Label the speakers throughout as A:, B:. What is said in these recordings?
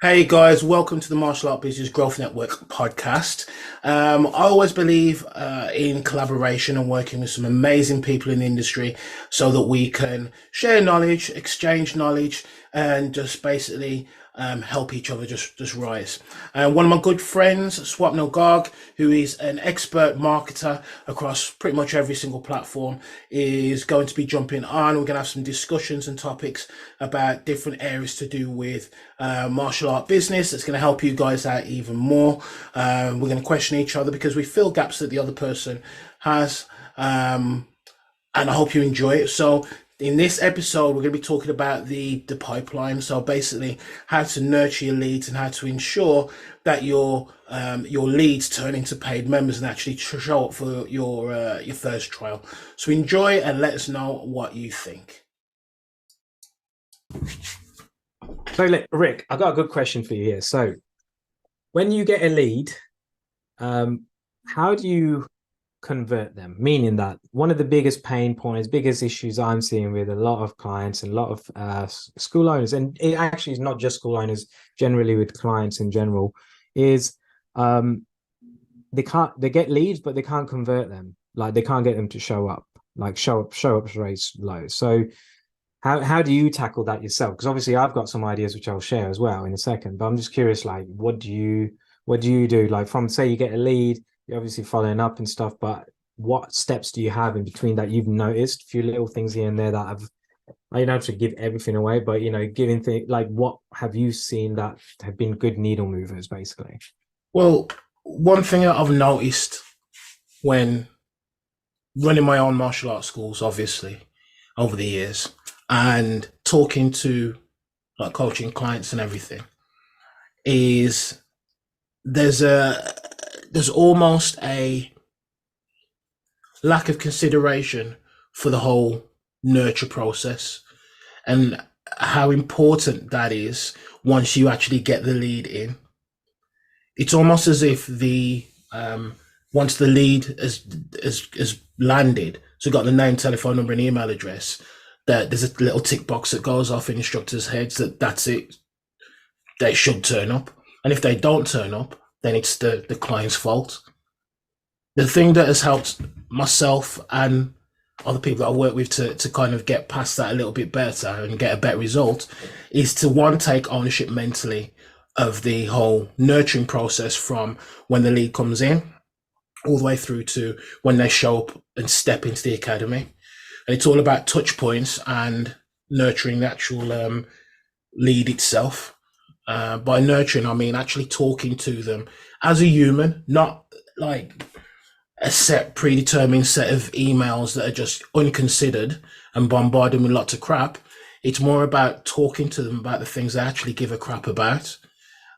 A: Hey guys, welcome to the Martial Art Business Growth Network podcast. I always believe in collaboration and working with some amazing people in the industry so that we can share knowledge, exchange knowledge, and just basically help each other just rise. One of my good friends, Swapnil, who is an expert marketer across pretty much every single platform, is going to be jumping on. We're going to have some discussions and topics about different areas to do with martial art business. That's going to help you guys out even more. We're going to question each other because we fill gaps that the other person has. And I hope you enjoy it. So in this episode, we're going to be talking about the pipeline. So basically, how to nurture your leads and how to ensure that your leads turn into paid members and actually show up for your first trial. So enjoy and let us know what you think.
B: So, Rick, I've got a good question for you here. So, when you get a lead, how do you convert them? Meaning that one of the biggest pain points, biggest issues I'm seeing with a lot of clients and a lot of school owners, and it actually is not just school owners, generally with clients in general, is they get leads, but they can't convert them. Like they can't get them to show up. Like show up rates low. So how do you tackle that yourself? Because obviously I've got some ideas which I'll share as well in a second. But I'm just curious, like, what do you do? Like from say you get a lead, you're obviously following up and stuff, but what steps do you have in between that you've noticed? A few little things here and there that I don't have to give everything away, but giving things like what have you seen that have been good needle movers, basically?
A: Well, one thing that I've noticed when running my own martial arts schools, obviously, over the years, and talking to like coaching clients and everything, is there's a there's almost a lack of consideration for the whole nurture process and how important that is once you actually get the lead in. It's almost as if the once the lead has landed, so got the name, telephone number, and email address, that there's a little tick box that goes off in instructors' heads that that's it. They should turn up, and if they don't turn up, then it's the client's fault. The thing that has helped myself and other people that I work with to kind of get past that a little bit better and get a better result is to one, take ownership mentally of the whole nurturing process from when the lead comes in all the way through to when they show up and step into the academy. And it's all about touch points and nurturing the actual lead itself. By nurturing, I mean actually talking to them as a human, not like a set predetermined set of emails that are just unconsidered and bombarding with lots of crap. It's more about talking to them about the things they actually give a crap about.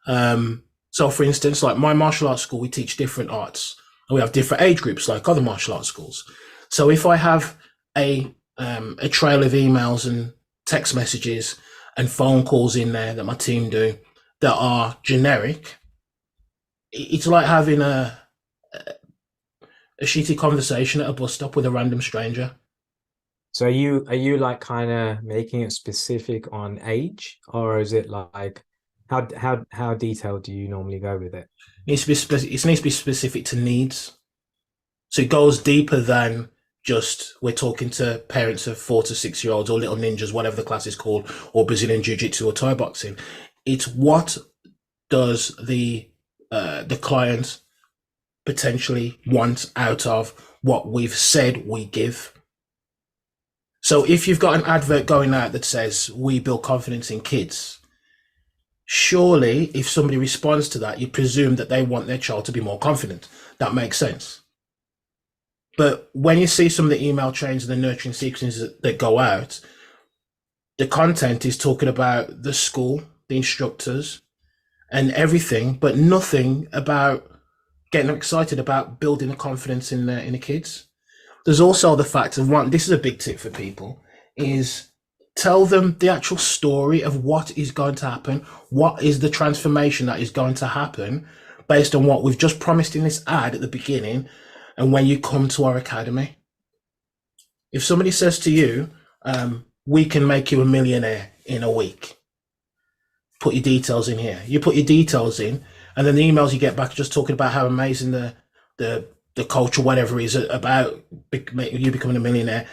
A: So for instance, like my martial arts school, we teach different arts and we have different age groups like other martial arts schools. So if I have a trail of emails and text messages and phone calls in there that my team do that are generic, it's like having a shitty conversation at a bus stop with a random stranger.
B: So are you like kind of making it specific on age, or is it like how detailed do you normally go with it?
A: It needs to be it needs to be specific to needs. So it goes deeper than just we're talking to parents of 4 to 6 year olds or little ninjas, whatever the class is called, or Brazilian Jiu Jitsu or Thai boxing. It's what does the client potentially want out of what we've said we give. So if you've got an advert going out that says we build confidence in kids, surely if somebody responds to that, you presume that they want their child to be more confident. That makes sense. But when you see some of the email chains and the nurturing sequences that go out, the content is talking about the school, the instructors, and everything, but nothing about getting them excited about building the confidence in the kids. There's also the fact of one, this is a big tip for people, is tell them the actual story of what is going to happen, what is the transformation that is going to happen based on what we've just promised in this ad at the beginning and when you come to our academy. If somebody says to you, we can make you a millionaire in a week, put your details in here. You put your details in, and then the emails you get back are just talking about how amazing the the culture, whatever, is about you becoming a millionaire,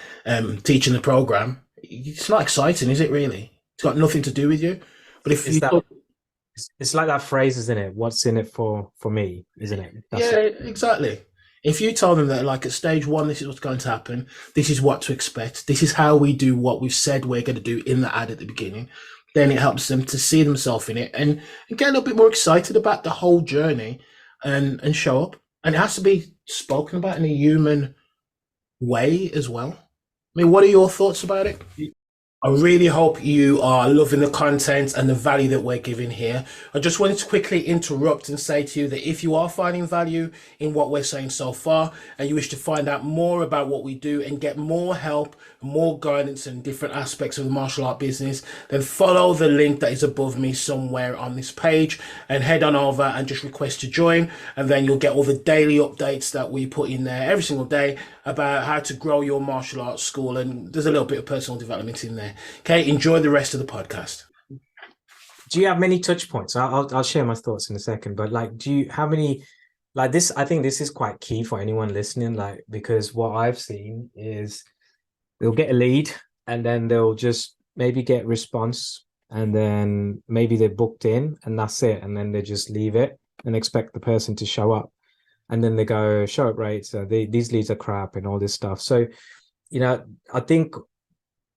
A: teaching the program. It's not exciting, is it? Really, it's got nothing to do with you. But if
B: It's
A: you
B: that
A: talk,
B: it's like that phrase, isn't it? What's in it for me, isn't it? That's
A: yeah,
B: it.
A: exactly. If you tell them that, like at stage one, this is what's going to happen, this is what to expect, this is how we do what we've said we're going to do in the ad at the beginning, then it helps them to see themselves in it and get a little bit more excited about the whole journey and show up. And it has to be spoken about in a human way as well. I mean, what are your thoughts about it? I really hope you are loving the content and the value that we're giving here. I just wanted to quickly interrupt and say to you that if you are finding value in what we're saying so far and you wish to find out more about what we do and get more help, more guidance in different aspects of the martial art business, then follow the link that is above me somewhere on this page and head on over and just request to join. And then you'll get all the daily updates that we put in there every single day about how to grow your martial arts school. And there's a little bit of personal development in there. Okay, enjoy the rest of the podcast.
B: Do you have many touch points? I'll share my thoughts in a second, but like, do you how many like this? I think this is quite key for anyone listening, like, because what I've seen is they'll get a lead and then they'll just maybe get response and then maybe they're booked in and that's it, and then they just leave it and expect the person to show up, and then they go show up rates, these leads are crap and all this stuff. So, you know, I think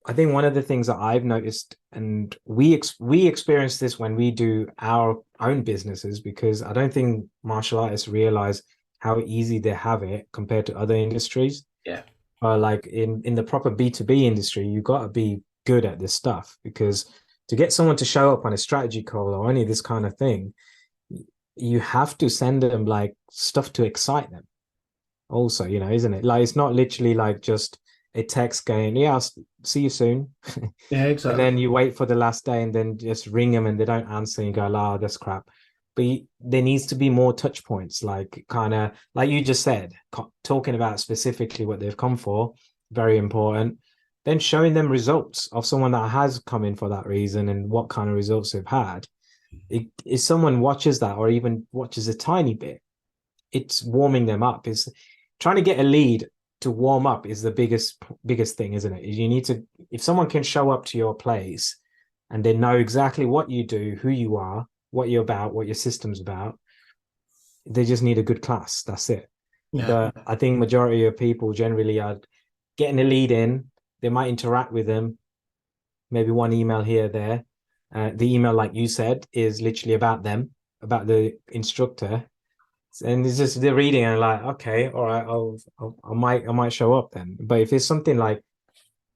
B: one of the things that I've noticed, and we experience this when we do our own businesses, because I don't think martial artists realize how easy they have it compared to other industries.
A: Yeah.
B: Like in the proper B2B industry, you got to be good at this stuff, because to get someone to show up on a strategy call or any of this kind of thing, you have to send them like stuff to excite them also, you know, isn't it? Like, it's not literally like just a text going, yeah, I'll see you soon.
A: Yeah,
B: And
A: exactly.
B: then you wait for the last day and then just ring them and they don't answer and you go, oh, that's crap. But there needs to be more touch points, like kind of like you just said, talking about specifically what they've come for, very important. Then showing them results of someone that has come in for that reason and what kind of results they've had. If someone watches that or even watches a tiny bit, it's warming them up. Is trying to get a lead to warm up is the biggest thing, isn't it? You need to, if someone can show up to your place and they know exactly what you do, who you are, what you're about, what your system's about, they just need a good class. That's it.
A: Yeah.
B: But I think majority of people generally are getting a lead in. They might interact with them, maybe one email here, there. The email, like you said, is literally about them, about the instructor. And it's just they're reading and like, okay, all right, I might show up then. But if it's something like,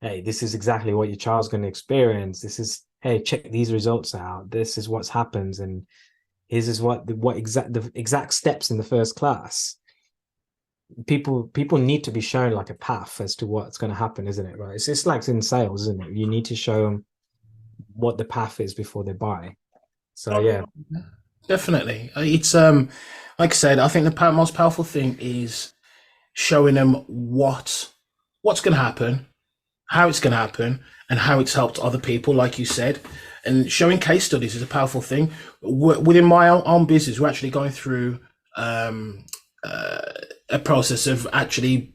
B: hey, this is exactly what your child's going to experience. This is, hey, check these results out. This is what's happens, and this is the exact steps in the first class. People need to be shown like a path as to what's going to happen, isn't it? Right? It's just like in sales, isn't it? You need to show them what the path is before they buy. So yeah.
A: Definitely. It's like I said, I think the most powerful thing is showing them what's going to happen, how it's going to happen, and how it's helped other people, like you said. And showing case studies is a powerful thing. Within my own business, we're actually going through a process of actually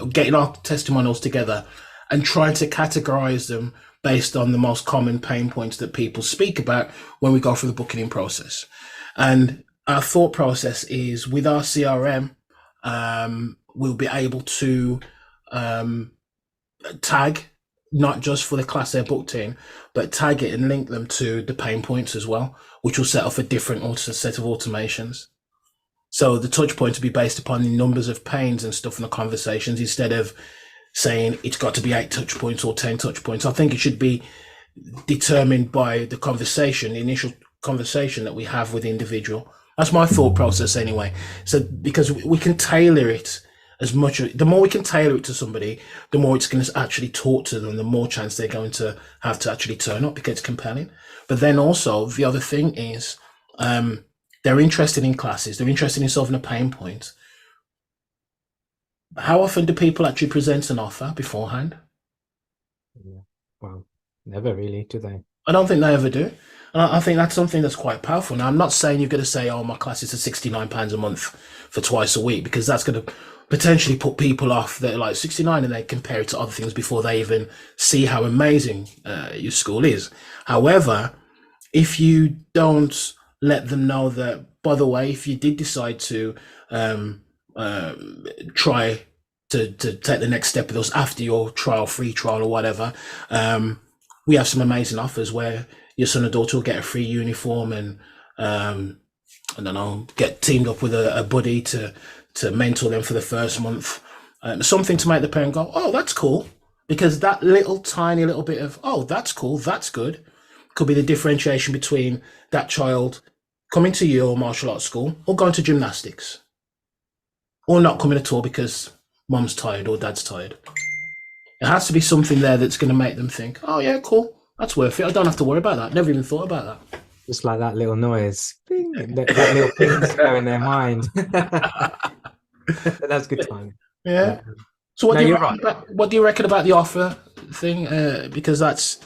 A: getting our testimonials together and trying to categorize them based on the most common pain points that people speak about when we go through the booking in process. And our thought process is, with our CRM, we'll be able to tag not just for the class they're booked in, but tag it and link them to the pain points as well, which will set off a different set of automations. So the touch points will be based upon the numbers of pains and stuff in the conversations, instead of saying it's got to be 8 touch points or 10 touch points. I think it should be determined by the conversation, the initial conversation that we have with the individual. That's my thought process anyway. So because we can tailor it as much, the more we can tailor it to somebody, the more it's going to actually talk to them, the more chance they're going to have to actually turn up because it's compelling. But then also the other thing is, they're interested in classes, they're interested in solving a pain point. How often do people actually present an offer beforehand?
B: Yeah. Well, never really, do they?
A: I don't think they ever do. And I think that's something that's quite powerful. Now, I'm not saying you're going to say, "Oh, my classes are £69 a month for twice a week," because that's going to potentially put people off that are like 69 and they compare it to other things before they even see how amazing your school is. However, if you don't let them know that, by the way, if you did decide to um, try to take the next step with us after your trial, free trial or whatever, we have some amazing offers where your son or daughter will get a free uniform and I don't know, get teamed up with a buddy to mentor them for the first month. Something to make the parent go, "Oh, that's cool," because that little tiny little bit of, "Oh, that's cool, that's good," could be the differentiation between that child coming to your martial arts school or going to gymnastics or not coming at all because mum's tired or dad's tired. It has to be something there that's going to make them think, "Oh, yeah, cool. That's worth it. I don't have to worry about that. Never even thought about that."
B: Just like that little noise, Bing, that little ping's go in their mind. That's good time.
A: Yeah.
B: But,
A: So
B: no, you're right.
A: what do you reckon about the offer thing? Because that's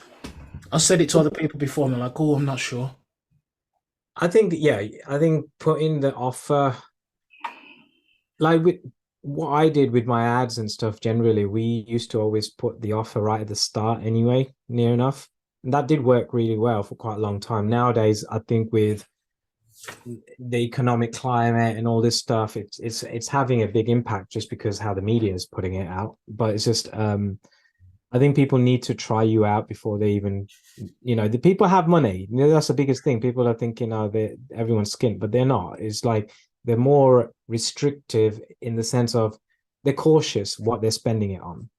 A: I said it to other people before, and they're like, "Oh, I'm not sure."
B: I think, yeah, I think putting the offer, like with what I did with my ads and stuff, generally, we used to always put the offer right at the start anyway, near enough. And that did work really well for quite a long time. Nowadays, I think with the economic climate and all this stuff, it's having a big impact just because how the media is putting it out. But it's just I think people need to try you out before they even, the people have money. That's the biggest thing. People are thinking, oh, they everyone's skint, but they're not. It's like they're more restrictive in the sense of they're cautious what they're spending it on.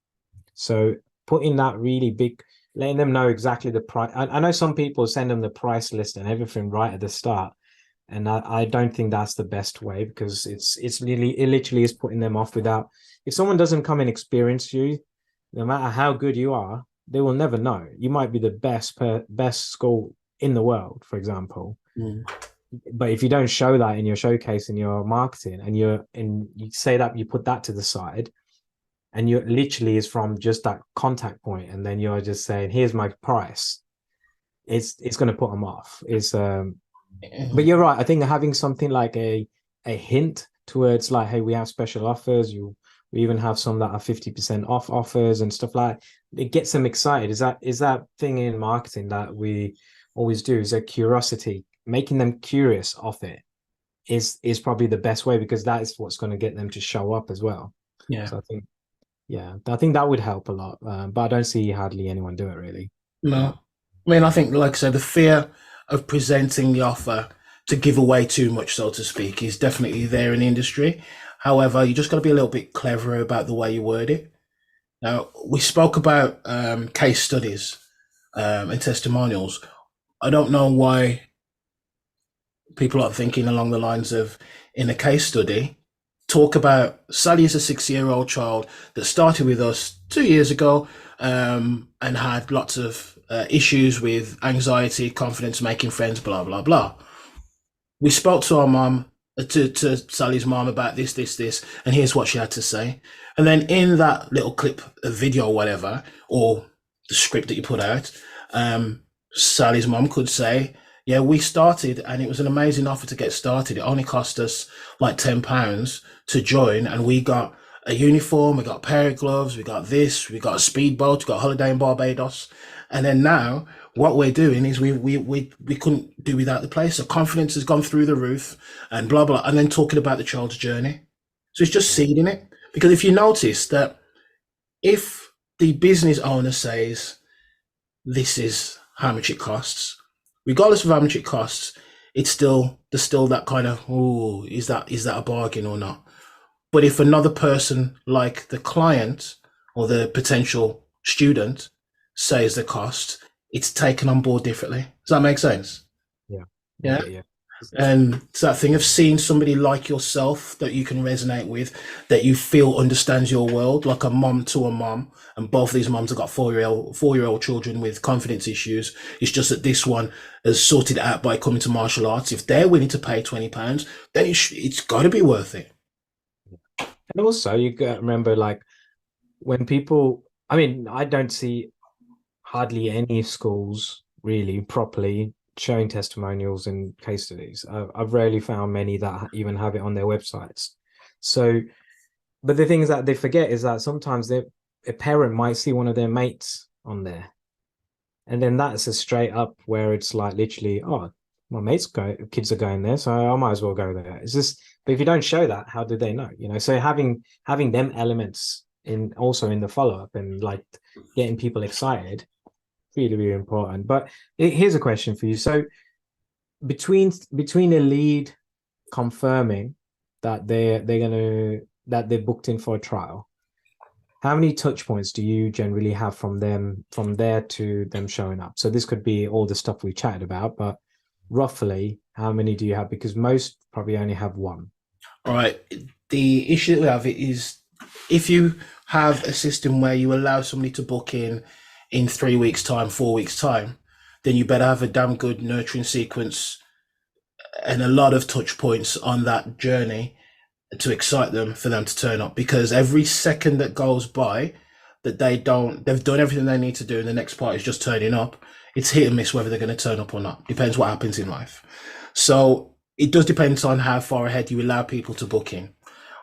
B: So putting that really big, letting them know exactly the price. I know some people send them the price list and everything right at the start. And I don't think that's the best way because it literally is putting them off without, if someone doesn't come and experience you, no matter how good you are, they will never know. You might be the best school in the world, for example.
A: Mm.
B: But if you don't show that in your showcase in your marketing and you say that you put that to the side and you literally is from just that contact point and then you're just saying, here's my price, it's going to put them off. But you're right. I think having something like a hint towards like, hey, we have special offers. We even have some that are 50% off offers and stuff like that. It gets them excited. Is that thing in marketing that we always do, is a curiosity, making them curious of it is probably the best way because that is what's going to get them to show up as well.
A: Yeah.
B: So I think that would help a lot. But I don't see hardly anyone do it really.
A: No. I mean, I think, like I said, the fear of presenting the offer to give away too much, so to speak, is definitely there in the industry. However, you just got to be a little bit cleverer about the way you word it. Now, we spoke about case studies and testimonials. I don't know why people are thinking along the lines of, in a case study, talk about Sally is a 6-year-old child that started with us 2 years ago and had lots of issues with anxiety, confidence, making friends, blah, blah, blah. We spoke to our mom, to Sally's mom about this, and here's what she had to say. And then in that little clip, a video or whatever, or the script that you put out, Sally's mom could say, yeah, we started and it was an amazing offer to get started. It only cost us like £10 to join and we got a uniform, we got a pair of gloves, we got this, we got a speedboat, we got a holiday in Barbados. And then now what we're doing is we couldn't do without the place. So confidence has gone through the roof and blah, blah. And then talking about the child's journey. So it's just seeding it. Because if you notice that if the business owner says, this is how much it costs, regardless of how much it costs, there's still that kind of, oh, is that a bargain or not? But if another person, like the client or the potential student, says the cost, it's taken on board differently. Does that make sense?
B: Yeah.
A: Yeah. And it's that thing of seeing somebody like yourself that you can resonate with, that you feel understands your world, like a mom to a mom. And both these moms have got four-year-old children with confidence issues. It's just that this one has sorted it out by coming to martial arts. If they're willing to pay £20, then it's got to be worth it.
B: And also, you got to remember, like, when people, I mean, I don't see hardly any schools really properly showing testimonials and case studies. I've rarely found many that even have it on their websites. So, but the thing is that they forget is that sometimes a parent might see one of their mates on there, and then that's a straight up where it's like literally, oh, my kids are going there, so I might as well go there. It's just, but if you don't show that, how do they know? So having them elements in also in the follow up and like getting people excited, really, really important. But here's a question for you. So between a lead confirming that they're booked in for a trial, how many touch points do you generally have from there to them showing up? So this could be all the stuff we chatted about, but roughly how many do you have? Because most probably only have one.
A: All right. The issue that we have is if you have a system where you allow somebody to book in 3 weeks' time, 4 weeks' time, then you better have a damn good nurturing sequence and a lot of touch points on that journey to excite them for them to turn up, because every second that goes by that they've done everything they need to do and the next part is just turning up, it's hit and miss whether they're going to turn up or not. Depends what happens in life. So it does depend on how far ahead you allow people to book in.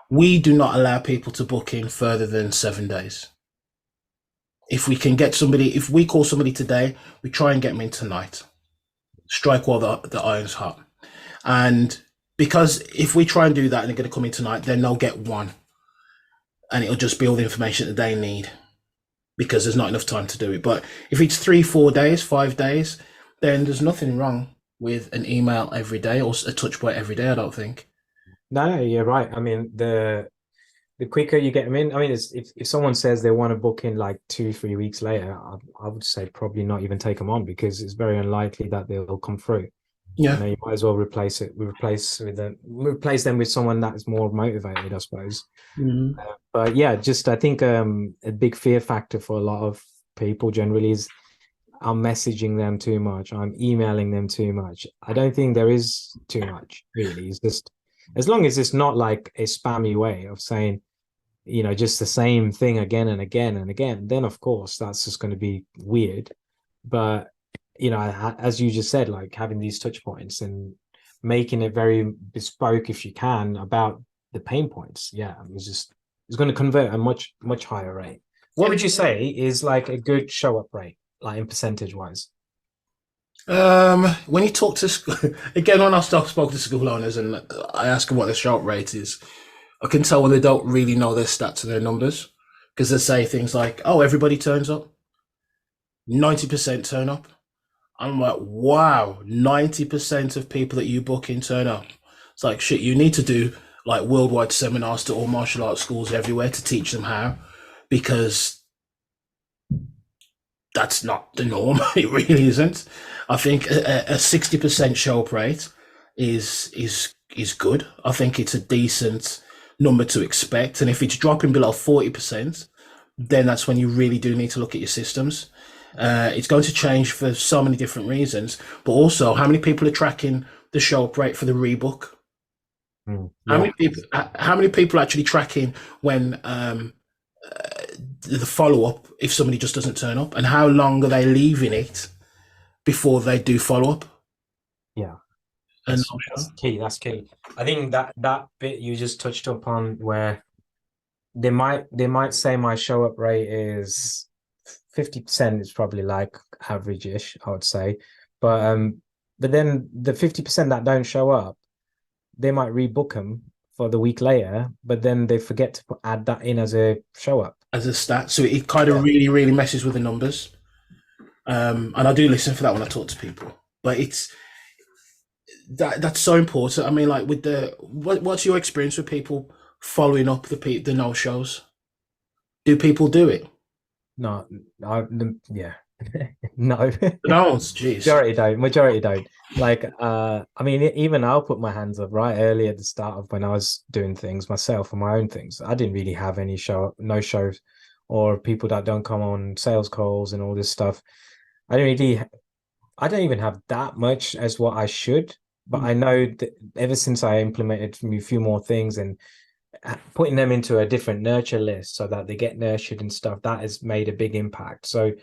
A: We do not allow people to book in further than 7 days. If we can get somebody, if we call somebody today, we try and get them in tonight. Strike while the iron's hot. And because if we try and do that and they're going to come in tonight, then they'll get one. And it'll just be all the information that they need because there's not enough time to do it. But if it's 3, 4 days, 5 days, then there's nothing wrong with an email every day or a touch point every day, I don't think.
B: No, you're right. I mean, the quicker you get them in, I mean, if someone says they want to book in like 2-3 weeks later, I would say probably not even take them on, because it's very unlikely that they'll come through.
A: Yeah.
B: You might as well replace them with someone that is more motivated, I suppose.
A: Mm-hmm.
B: But yeah, just I think a big fear factor for a lot of people generally is I'm messaging them too much, I'm emailing them too much. I don't think there is too much, really. It's just as long as it's not like a spammy way of saying, just the same thing again and again and again, then of course that's just going to be weird. But as you just said, like having these touch points and making it very bespoke if you can about the pain points, it's going to convert at a much, much higher rate. What would you say is like a good show up rate, like in percentage wise?
A: When you talk to again, when I spoke to school owners and I ask them what their show up rate is, I can tell when they don't really know their stats and their numbers, because they say things like, "Oh, everybody turns up, 90% turn up." I'm like, wow, 90% of people that you book in turn up. It's like, shit, you need to do like worldwide seminars to all martial arts schools everywhere to teach them how, because that's not the norm. It really isn't. I think a 60% show up rate is good. I think it's a decent number to expect. And if it's dropping below 40%, then that's when you really do need to look at your systems. It's going to change for so many different reasons, but also how many people are tracking the show up rate for the rebook? How many people are actually tracking when the follow up if somebody just doesn't turn up, and how long are they leaving it before they do follow up?
B: Yeah, that's key. That's key. I think that bit you just touched upon, where they might say my show up rate is 50% is probably like average-ish, I would say. But then the 50% that don't show up, they might rebook them for the week later, but then they forget to add that in as a show up. As
A: a stat. So it kind of really, really messes with the numbers. And I do listen for that when I talk to people. But that's so important. I mean, like with what's your experience with people following up the no-shows? Do people do it?
B: No, yeah. No.
A: No, jeez.
B: Majority don't. Like, I mean, even I'll put my hands up right early at the start of when I was doing things myself and my own things. I didn't really have any no shows, or people that don't come on sales calls and all this stuff. I don't even have that much as what I should, but I know that ever since I implemented a few more things and putting them into a different nurture list so that they get nurtured and stuff, that has made a big impact. So,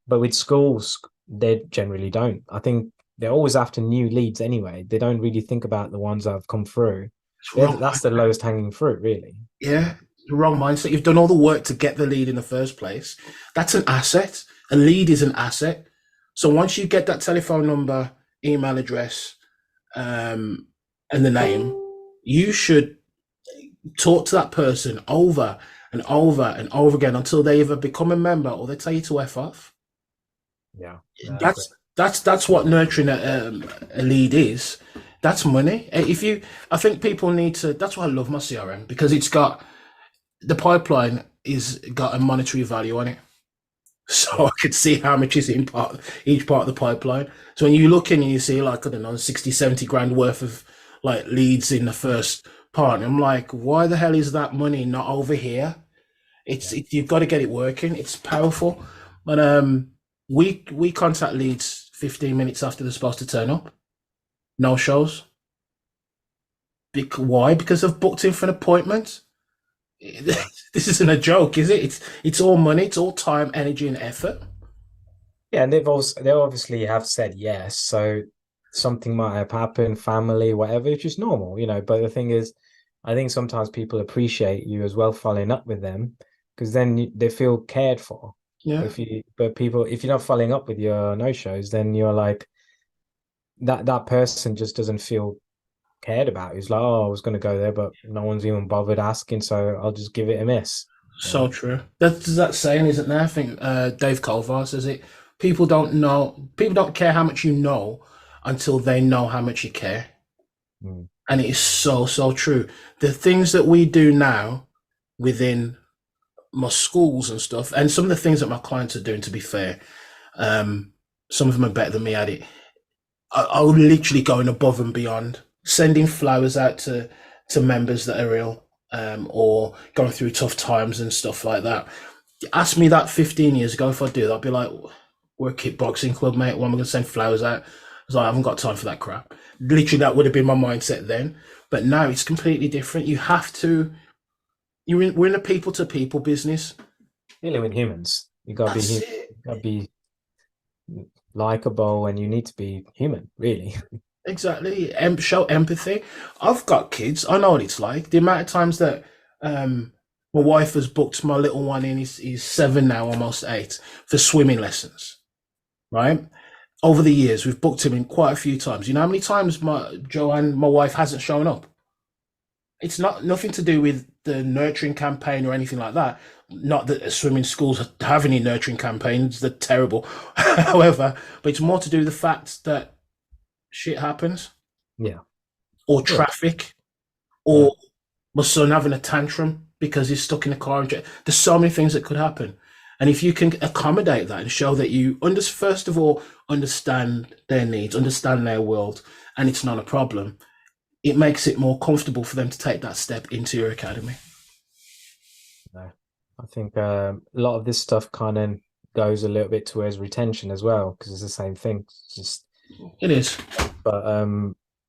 B: but with schools, they generally don't. I think they're always after new leads anyway. They don't really think about the ones that have come through.
A: It's wrong.
B: That's the lowest hanging fruit, really.
A: Yeah, the wrong mindset. You've done all the work to get the lead in the first place. That's an asset. A lead is an asset. So once you get that telephone number, email address, and the name, you should talk to that person over and over and over again until they either become a member or they tell you to F off.
B: Yeah, no,
A: That's what nurturing a lead is. That's money. I think people need to. That's why I love my CRM, because it's got the pipeline is got a monetary value on it. So I could see how much is in each part of the pipeline. So when you look in and you see like, I don't know, 60, 70 grand worth of like leads in the first part, I'm like, why the hell is that money not over here? You've got to get it working. It's powerful. But we contact leads 15 minutes after they're supposed to turn up. No shows. Why? Because they've booked in for an appointment. This isn't a joke, is it? It's all money, it's all time, energy, and effort.
B: Yeah, and they obviously have said yes, so something might have happened, family, whatever, which is normal, you know. But the thing is, I think sometimes people appreciate you as well following up with them, because then they feel cared for.
A: Yeah.
B: If you're not following up with your no-shows, then you're like that person just doesn't feel cared about. He's like, oh, I was going to go there, but no one's even bothered asking, so I'll just give it a miss.
A: So true. That's that saying, isn't there? I think Dave Colvar says it. People don't care how much you know until they know how much you care. And it is so true. The things that we do now within my schools and stuff, and some of the things that my clients are doing, to be fair, some of them are better than me at it. I'll literally going above and beyond, sending flowers out to members that are ill, or going through tough times and stuff like that. Ask me that 15 years ago if I'd do that, I'd be like, we're a kickboxing club, mate. Why am I going to send flowers out? I was like, I haven't got time for that crap. Literally, that would have been my mindset then. But now it's completely different. You have to, we're in a people-to-people business.
B: Dealing with humans. You got to be likable, and you need to be human, really.
A: Exactly. Show empathy. I've got kids. I know what it's like. The amount of times that my wife has booked my little one in, he's 7 now, almost 8, for swimming lessons, right? Over the years, we've booked him in quite a few times. You know how many times Joanne, my wife, hasn't shown up? It's nothing to do with the nurturing campaign or anything like that. Not that swimming schools have any nurturing campaigns. They're terrible. However, but it's more to do with the fact that shit happens.
B: Yeah.
A: Or traffic. Or my son having a tantrum because he's stuck in a car. There's so many things that could happen. And if you can accommodate that and show that you, first of all, understand their needs, understand their world, and it's not a problem, it makes it more comfortable for them to take that step into your academy.
B: No, I think a lot of this stuff kind of goes a little bit towards retention as well, because it's the same thing.
A: It is.
B: But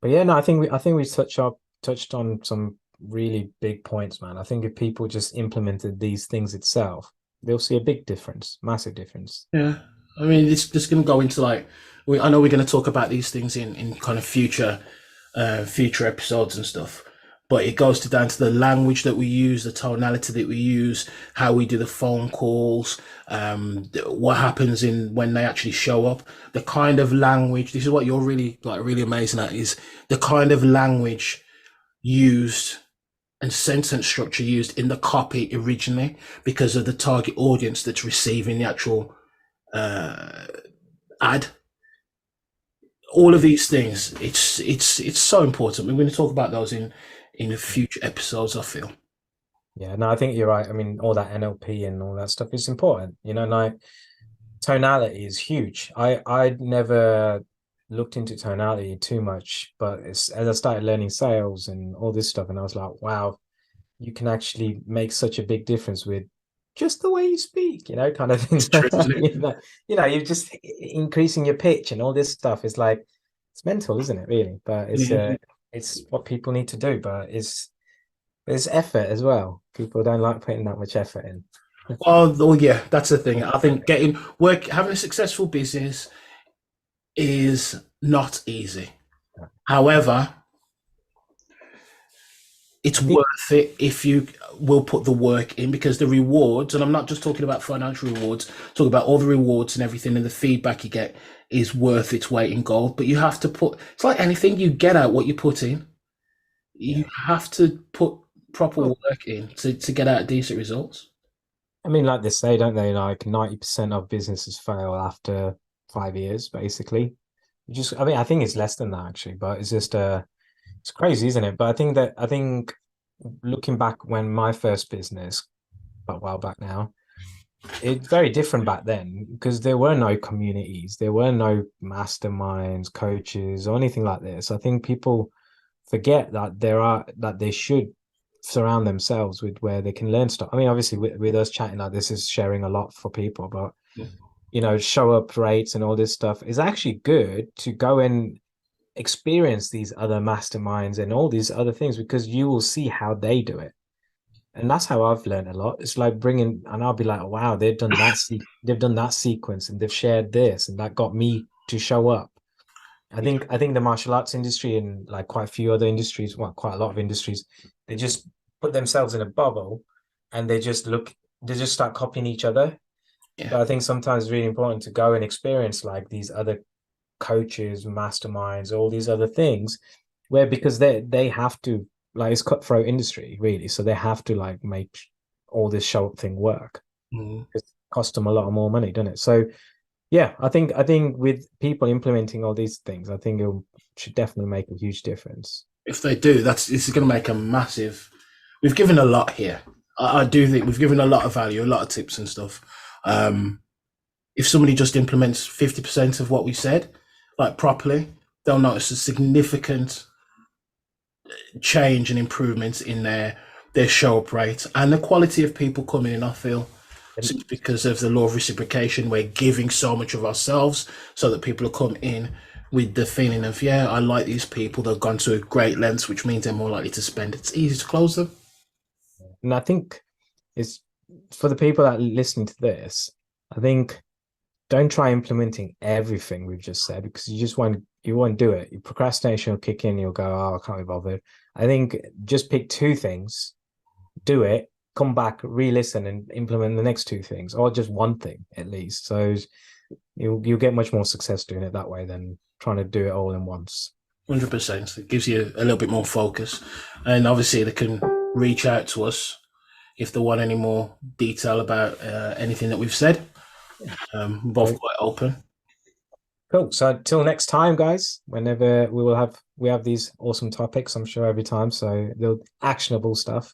B: yeah, no, I think we touched on some really big points, man. I think if people just implemented these things itself, they'll see a big difference, massive difference.
A: Yeah. I mean, it's just going to go into I know we're going to talk about these things in kind of future episodes and stuff, but it goes down to the language that we use, the tonality that we use, how we do the phone calls, what happens when they actually show up, the kind of language. This is what you're really amazing at, is the kind of language used and sentence structure used in the copy originally, because of the target audience that's receiving the actual ad. All of these things, it's so important. We're going to talk about those in future episodes, I feel.
B: Yeah, no, I think you're right. I mean, all that NLP and all that stuff is important. You know, like tonality is huge. I'd never looked into tonality too much, but as I started learning sales and all this stuff, and I was like, wow, you can actually make such a big difference with just the way you speak, you know, kind of thing. You're just increasing your pitch and all this stuff. Is like, it's mental, isn't it, really? But it's what people need to do, but it's effort as well. People don't like putting that much effort in.
A: Oh yeah, that's the thing. I think having a successful business is not easy. However, it's worth it if you will put the work in, because the rewards, and I'm not just talking about financial rewards, talking about all the rewards and everything, and the feedback you get is worth its weight in gold. But you have to put, it's like anything, you get out what you put in. You have to put proper work in to get out decent results.
B: I mean, like they say, don't they? Like 90% of businesses fail after 5 years, basically. I mean, I think it's less than that actually, but it's just it's crazy, isn't it? But I think looking back when my first business, a while back now, it's very different back then because there were no communities, there were no masterminds, coaches, or anything like this. I think people forget that they should surround themselves with where they can learn stuff. I mean, obviously, with us chatting like this is sharing a lot for people, but show up rates and all this stuff is actually good to go and experience these other masterminds and all these other things because you will see how they do it. And that's how I've learned a lot. It's like bringing, and I'll be like, wow, they've done that. They've done that sequence, and they've shared this, and that got me to show up. I think the martial arts industry and like quite a few other industries, well, quite a lot of industries, they just put themselves in a bubble, and they just start copying each other. Yeah. But I think sometimes it's really important to go and experience like these other coaches, masterminds, all these other things, where because they have to, like, it's cutthroat industry really, so they have to like make all this show up thing work. It costs them a lot more money, doesn't it? So yeah, I think with people implementing all these things, I think it should definitely make a huge difference.
A: If they do, this is going to make a massive. We've given a lot here. I do think we've given a lot of value, a lot of tips and stuff. If somebody just implements 50% of what we said, like properly, they'll notice a significant change and improvements in their show up rate and the quality of people coming in. I feel because of the law of reciprocation, we're giving so much of ourselves so that people will come in with the feeling of, yeah, I like these people. They've gone to a great lengths, which means they're more likely to spend. It's easy to close them.
B: And I think it's for the people that are listening to this, I think don't try implementing everything we've just said because you won't do it. Your procrastination will kick in. You'll go, oh, I can't be bothered. I think just pick 2 things, do it, come back, re-listen, and implement the next 2 things, or just 1 thing at least. So you'll get much more success doing it that way than trying to do it all in once.
A: 100%. It gives you a little bit more focus, and obviously they can reach out to us if they want any more detail about anything that we've said. Both quite open.
B: Cool. So until next time, guys, whenever we have these awesome topics, I'm sure every time. So the actionable stuff.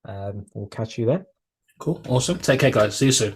B: We'll catch you then.
A: Cool. Awesome. Take care, guys. See you soon.